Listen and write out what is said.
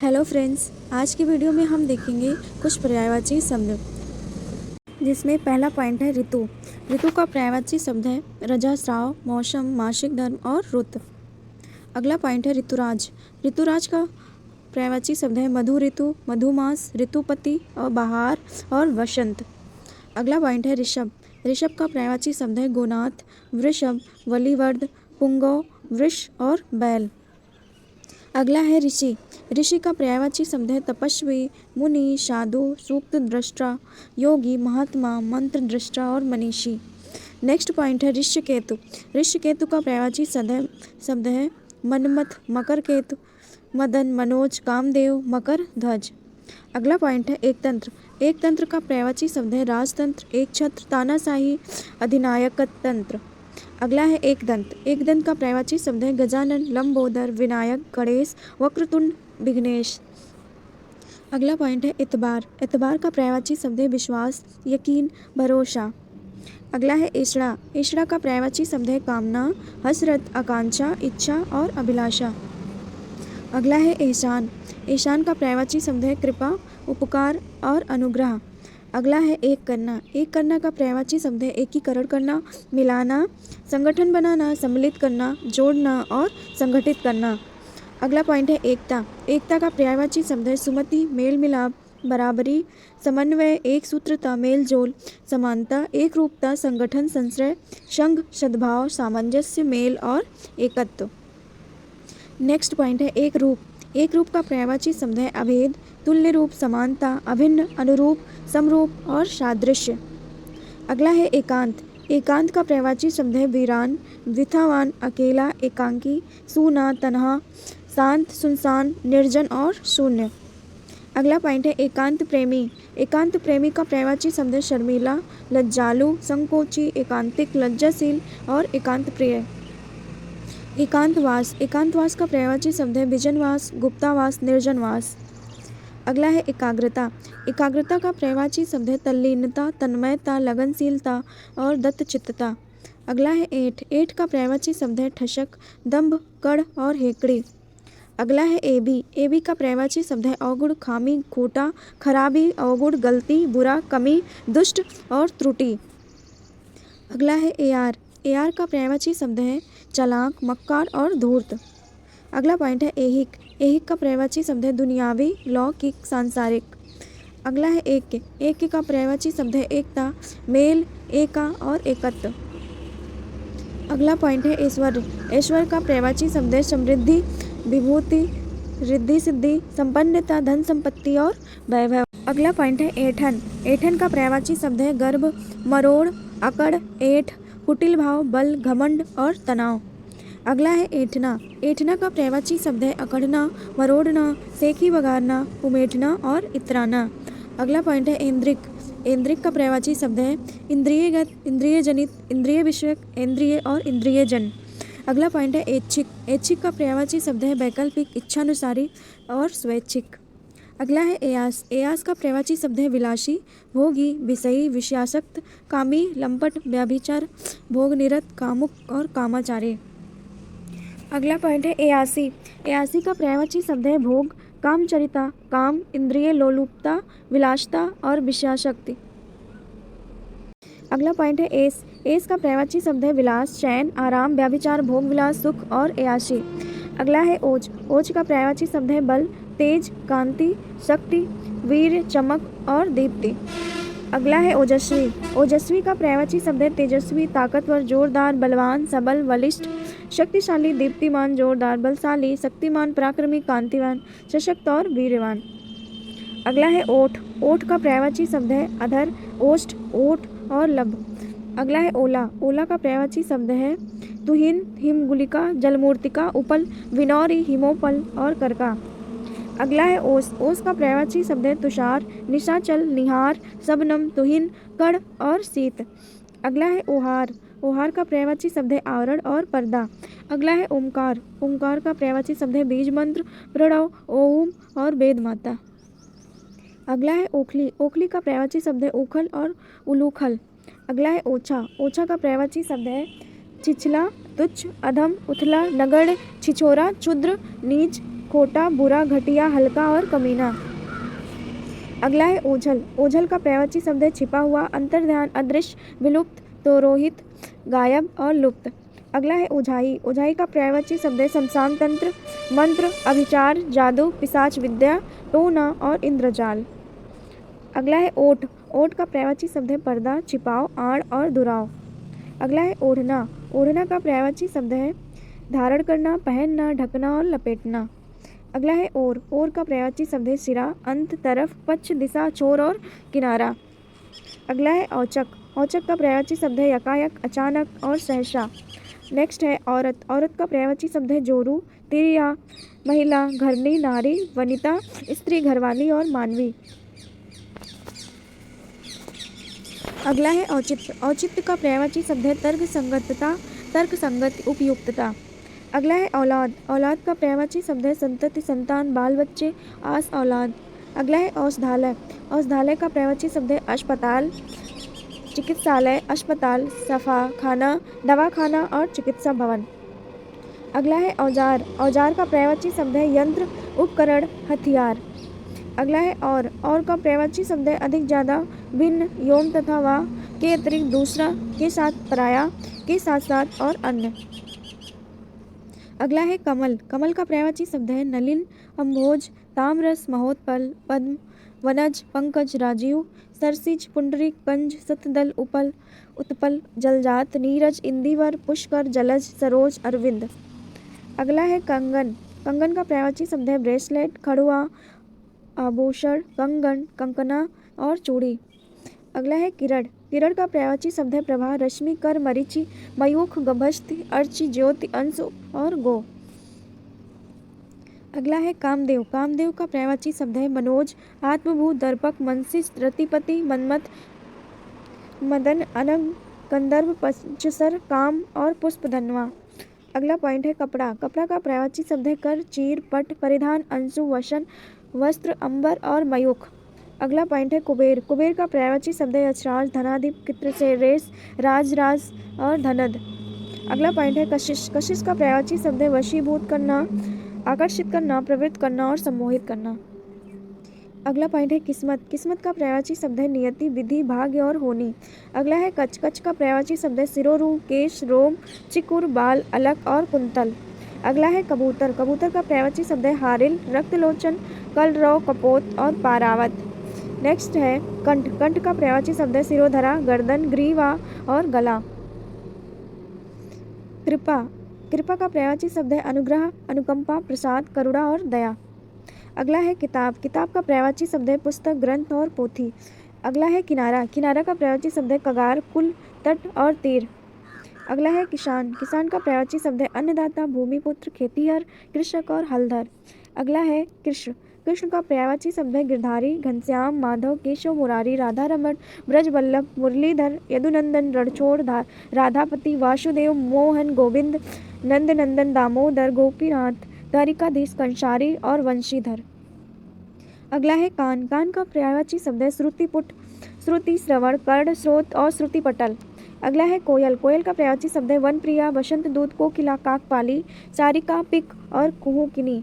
Hello friends, आज की video में हम देखेंगे कुछ पर्यायवाची शब्द, जिसमें पहला पॉइंट है ऋतु। ऋतु का पर्यायवाची शब्द है रजस्राव, मौसम, मासिक धर्म और रुत। अगला पॉइंट है ऋतुराज। ऋतुराज का पर्यायवाची शब्द है मधु ऋतु, मधुमास, ऋतुपति और बहार और वसंत। अगला पॉइंट है ऋषभ। ऋषभ का पर्यायवाची शब्द है गोनाथ, वृषभ, वलिवर्ध, पुंगव, वृष और बैल। अगला है ऋषि। ऋषि का पर्यायवाची शब्द है तपस्वी, मुनि, साधु, सूक्त दृष्टा, योगी, महात्मा, मंत्र दृष्टा और मनीषी। नेक्स्ट पॉइंट है ऋषिकेतु। ऋषिकेतु का पर्यायवाची शब्द है मनमथ, मकर केतु, मदन, मनोज, कामदेव, मकर ध्वज। अगला पॉइंट है एकतंत्र। एकतंत्र का पर्यायवाची शब्द है राजतंत्र, एकछत्र, तानाशाही, अधिनायक तंत्र। अगला है एकदंत। एकदंत का पर्यायवाची शब्द है गजानन, लंबोदर, विनायक, गणेश, वक्रतुंड, विघ्नेश। अगला पॉइंट है इतबार। इतबार का पर्यायवाची शब्द है विश्वास, यकीन, भरोसा। अगला है ईशड़ा। ईशड़ा का पर्यायवाची शब्द है कामना, हसरत, आकांक्षा, इच्छा और अभिलाषा। अगला है एहसान। एहसान का पर्यायवाची शब्द है कृपा, उपकार और अनुग्रह। अगला है एक करना। एक करना का पर्यायवाची शब्द है एकीकरण करना, मिलाना, संगठन बनाना, सम्मिलित करना, जोड़ना और संगठित करना। अगला पॉइंट है एकता। एकता का पर्यायवाची शब्द है सुमति, मेल मिलाप, बराबरी, समन्वय, एक सूत्रता, मेल जोल, समानता, एक रूपता, संगठन, संश्रय, संघ, सद्भाव, सामंजस्य, मेल और एकत्व। नेक्स्ट पॉइंट है एक रूप। एक रूप का पर्यायवाची शब्द है अभेद, तुल्य रूप, समानता, अभिन्न, अनुरूप, समरूप और सादृश्य। अगला है एकांत। एकांत का पर्यायवाची शब्द है वीरान, द्विधावान, अकेला, एकांकी, सूना, तन्हा, शांत, सुनसान, निर्जन और शून्य। अगला पॉइंट है एकांत प्रेमी। एकांत प्रेमी का पर्यायवाची शब्द है शर्मीला, लज्जालु, संकोची, एकांतिक, लज्जाशील और एकांत प्रिय। एकांतवास। एकांतवास का पर्यायवाची शब्द है विजनवास, गुप्तावास, निर्जनवास। अगला है एकाग्रता। एकाग्रता का पर्यायवाची शब्द है तल्लीनता, तन्मयता, लगनशीलता और दत्तचित्तता। अगला है ऐंठ। ऐंठ का पर्यायवाची शब्द है ठसक, दंभ, कड़ और हेकड़ी। अगला है एबी। एबी का पर्यायवाची शब्द है अवगुण, खामी, खोटा, खराबी, अवगुण, गलती, बुरा, कमी, दुष्ट और त्रुटि। अगला है एआर। एआर का पर्यायवाची शब्द है चालाक, मक्कार और धूर्त। अगला पॉइंट है ऐहिक। ऐहिक का पर्यायवाची शब्द है दुनियावी, लौकिक, सांसारिक। अगला है ऐक्य। ऐक्य का पर्यायवाची शब्द है एकता, मेल, एका और एकत्व। अगला पॉइंट है ऐश्वर्य। ऐश्वर्य का पर्यायवाची शब्द है समृद्धि, विभूति, रिद्धि सिद्धि, संपन्नता, धन संपत्ति और वैभव। अगला पॉइंट है ऐंठन। ऐंठन का पर्यायवाची शब्द है गर्व, मरोड़, अकड़, ऐंठ, कुटिल भाव, बल, घमंड और तनाव। अगला है ऐंठना। ऐंठना का पर्यायवाची शब्द है अकड़ना, मरोड़ना, सेखी बघारना, उमेटना और इतराना। अगला पॉइंट है ऐन्द्रिक। ऐन्द्रिक का पर्यायवाची शब्द है इंद्रियगत, इंद्रिय जनित, इंद्रिय विषयक, इंद्रिय और इंद्रियजन। अगला पॉइंट है ऐच्छिक। ऐच्छिक का पर्यायवाची शब्द है वैकल्पिक, इच्छानुसारी और स्वैच्छिक। अगला है एयास। एयास का पर्यायवाची शब्द है विलासी, भोगी, विषयी, विषयासक्त, कामी, लंपट, व्यभिचार, भोगनिरत, कामुक और कामाचारी। अगला पॉइंट है एयासी। एयासी का पर्यायवाची शब्द है भोग, कामचरिता, काम, इंद्रिय लोलुपता, विलासता और विषयासक्ति। अगला पॉइंट है एस। एस का पर्यायवाची शब्द है विलास, चैन, आराम, व्यभिचार, भोग विलास, सुख और एयासी। अगला है ओज। ओज का पर्यायवाची शब्द है बल, तेज, कांति, शक्ति, वीर, चमक और दीप्ति। अगला है ओजस्वी। ओजस्वी का पर्यायवाची शब्द है तेजस्वी, ताकतवर, जोरदार, बलवान, सबल, बलिष्ठ, शक्तिशाली, दीप्तिमान, जोरदार, बलशाली, शक्तिमान, पराक्रमी, कांतिवान, सशक्त और वीरवान। अगला है ओठ। ओठ का पर्यायवाची शब्द है अधर, ओष्ठ, ओठ और लब। अगला है ओला। ओला का पर्यायवाची शब्द है तुहिन, हिमगुलिका, जलमूर्तिका, उपल, विनौरी, हिमोपल और करका। अगला है ओस। ओस का पर्यायवाची शब्द है तुषार, निशाचल, निहार, सबनम, तुहिन, कड़ और शीत। अगला है ओहार। ओहार का पर्यायवाची शब्द है आवरण और पर्दा। अगला है ओमकार। ओमकार का पर्यायवाची शब्द है बीज मंत्र, प्रणव, ओम और वेद माता। अगला है ओखली। ओखली का पर्यायवाची शब्द है उखल और उलूखल। अगला है ओछा। ओछा का पर्यायवाची शब्द है छिछला, तुच्छ, अधम, उथला, नगण्य, छिछोरा, क्षुद्र, नीच, खोटा, बुरा, घटिया, हल्का और कमीना। अगला है ओझल। ओझल का पर्यायवाची शब्द है छिपा हुआ, अंतर्ध्यान, अदृश्य, विलुप्त, तिरोहित, गायब और लुप्त। अगला है ओझाई। ओझाई का पर्यायवाची शब्द है शमशान तंत्र, मंत्र, अभिचार, जादू, पिशाच विद्या, टोना और इंद्रजाल। अगला है ओठ। ओठ का पर्यायवाची शब्द है पर्दा, छिपाव, आड़ और दुराव। अगला है ओढ़ना। ओढ़ना का पर्यायवाची शब्द है धारण करना, पहनना, ढकना और लपेटना। अगला है ओर। ओर का पर्यायवाची शब्द है सिरा, अंत, तरफ, पक्ष, दिशा, छोर और किनारा। अगला है औचक। औचक का पर्यायवाची शब्द है यकायक, अचानक और सहसा। नेक्स्ट है औरत। औरत का पर्यायवाची शब्द है जोरू, तिरिया, महिला, घरनी, नारी, वनिता, स्त्री, घरवाली और मानवी। अगला है औचित्य। औचित्य का पर्यायवाची शब्द है तर्क संगतता, तर्क संगत, उपयुक्तता। अगला है औलाद। औलाद का पर्यायवाची शब्द है संतति, संतान, बाल बच्चे, आस, औलाद। अगला है औषधालय। औषधालय का पर्यायवाची शब्द है अस्पताल, चिकित्सालय, अस्पताल, सफा खाना, दवाखाना और चिकित्सा भवन। अगला है औजार। औजार का पर्यायवाची शब्द है यंत्र, उपकरण, हथियार। अगला है और का पर्यायवाची शब्द है अधिक, ज़्यादा, भिन्न, योम तथा वा के अतिरिक्त, दूसरा, के साथ, पराया, के साथ साथ और अन्य। अगला है कमल। कमल का पर्यायवाची शब्द है नलिन, अम्भोज, ताम्रस, महोत्पल, पद्म, वनज, पंकज, राजीव, सरसिज, पुंडरीक, कंज, सतदल, उपल, उत्पल, जलजात, नीरज, इंदिवर, पुष्कर, जलज, सरोज, अरविंद। अगला है कंगन। कंगन का पर्यायवाची शब्द है ब्रेसलेट, खड़ुआ, आभूषण, कंगन, कंकना और चूड़ी। अगला है किरण। किरण का पर्यायवाची शब्द है प्रभा, रश्मि, कर, मरीचि, मयूख, गभस्ति, अर्चि, ज्योति, अंश और गो। अगला है कामदेव। कामदेव का पर्यायवाची शब्द है मनोज, आत्मभूत, दर्पक, मनसिस, रतिपति, मनमत, मदन, अनंग, गंधर्व, पंचसर, काम और पुष्पधनवा। अगला पॉइंट है कपड़ा। कपड़ा का पर्यायवाची शब्द है कर, चीर, पट, परिधान, अंशु, वसन, वस्त्र, अंबर और मयूख। अगला पॉइंट है कुबेर। कुबेर का पर्यायवाची शब्द है यशराज, धनाधिप, कित्रसेरेस, राजराज और धनद। अगला पॉइंट है कशिश। कशिश का पर्यायवाची शब्द है वशीभूत करना, आकर्षित करना, प्रवृत्त करना और सम्मोहित करना। अगला पॉइंट है किस्मत। किस्मत का पर्यायवाची शब्द है नियति, विधि, भाग्य और होनी। अगला है कच्छ। कच्छ का पर्यायवाची शब्द है सिरोरू, केश, रोम, चिकुर, बाल, अलक और कुंतल। अगला है कबूतर। कबूतर का पर्यायवाची शब्द है हारिल, रक्तलोचन, कलरव, कपोत और पारावत। नेक्स्ट है कंठ। कंठ का पर्यायवाची शब्द है सिरोधरा, गर्दन, ग्रीवा और गला। कृपा। कृपा का पर्यायवाची शब्द है अनुग्रह, अनुकंपा, प्रसाद, करुणा और दया। अगला है किताब। किताब का पर्यायवाची शब्द है पुस्तक, ग्रंथ और पोथी। अगला है किनारा। किनारा का पर्यायवाची शब्द है कगार, पुल, तट और तीर। अगला है किसान। किसान का पर्यायवाची शब्द है अन्नदाता, भूमिपुत्र, खेतीहर, कृषक और हलधर। अगला है कृष्ण। कृष्ण का पर्यायवाची शब्द है गिरधारी, घनश्याम, माधव, केशव, मुरारी, राधा रमण, ब्रजवल्लभ, मुरलीधर, यदुनंदन, रणछोड़, राधापति, वासुदेव, मोहन, गोविंद, नंदनंदन, दामोदर, गोपीनाथ, द्वारिकाधीश, कंसारी और वंशीधर। अगला है कान। कान का पर्यायवाची शब्द है श्रुतिपुट, श्रुति, श्रवण, कर्ण, स्रोत और श्रुतिपटल। अगला है कोयल। कोयल का पर्यायवाची शब्द है वनप्रिया, बसंत दूत, कोकिला, काकपाली, सारिका, पिक और कुहुकिनी।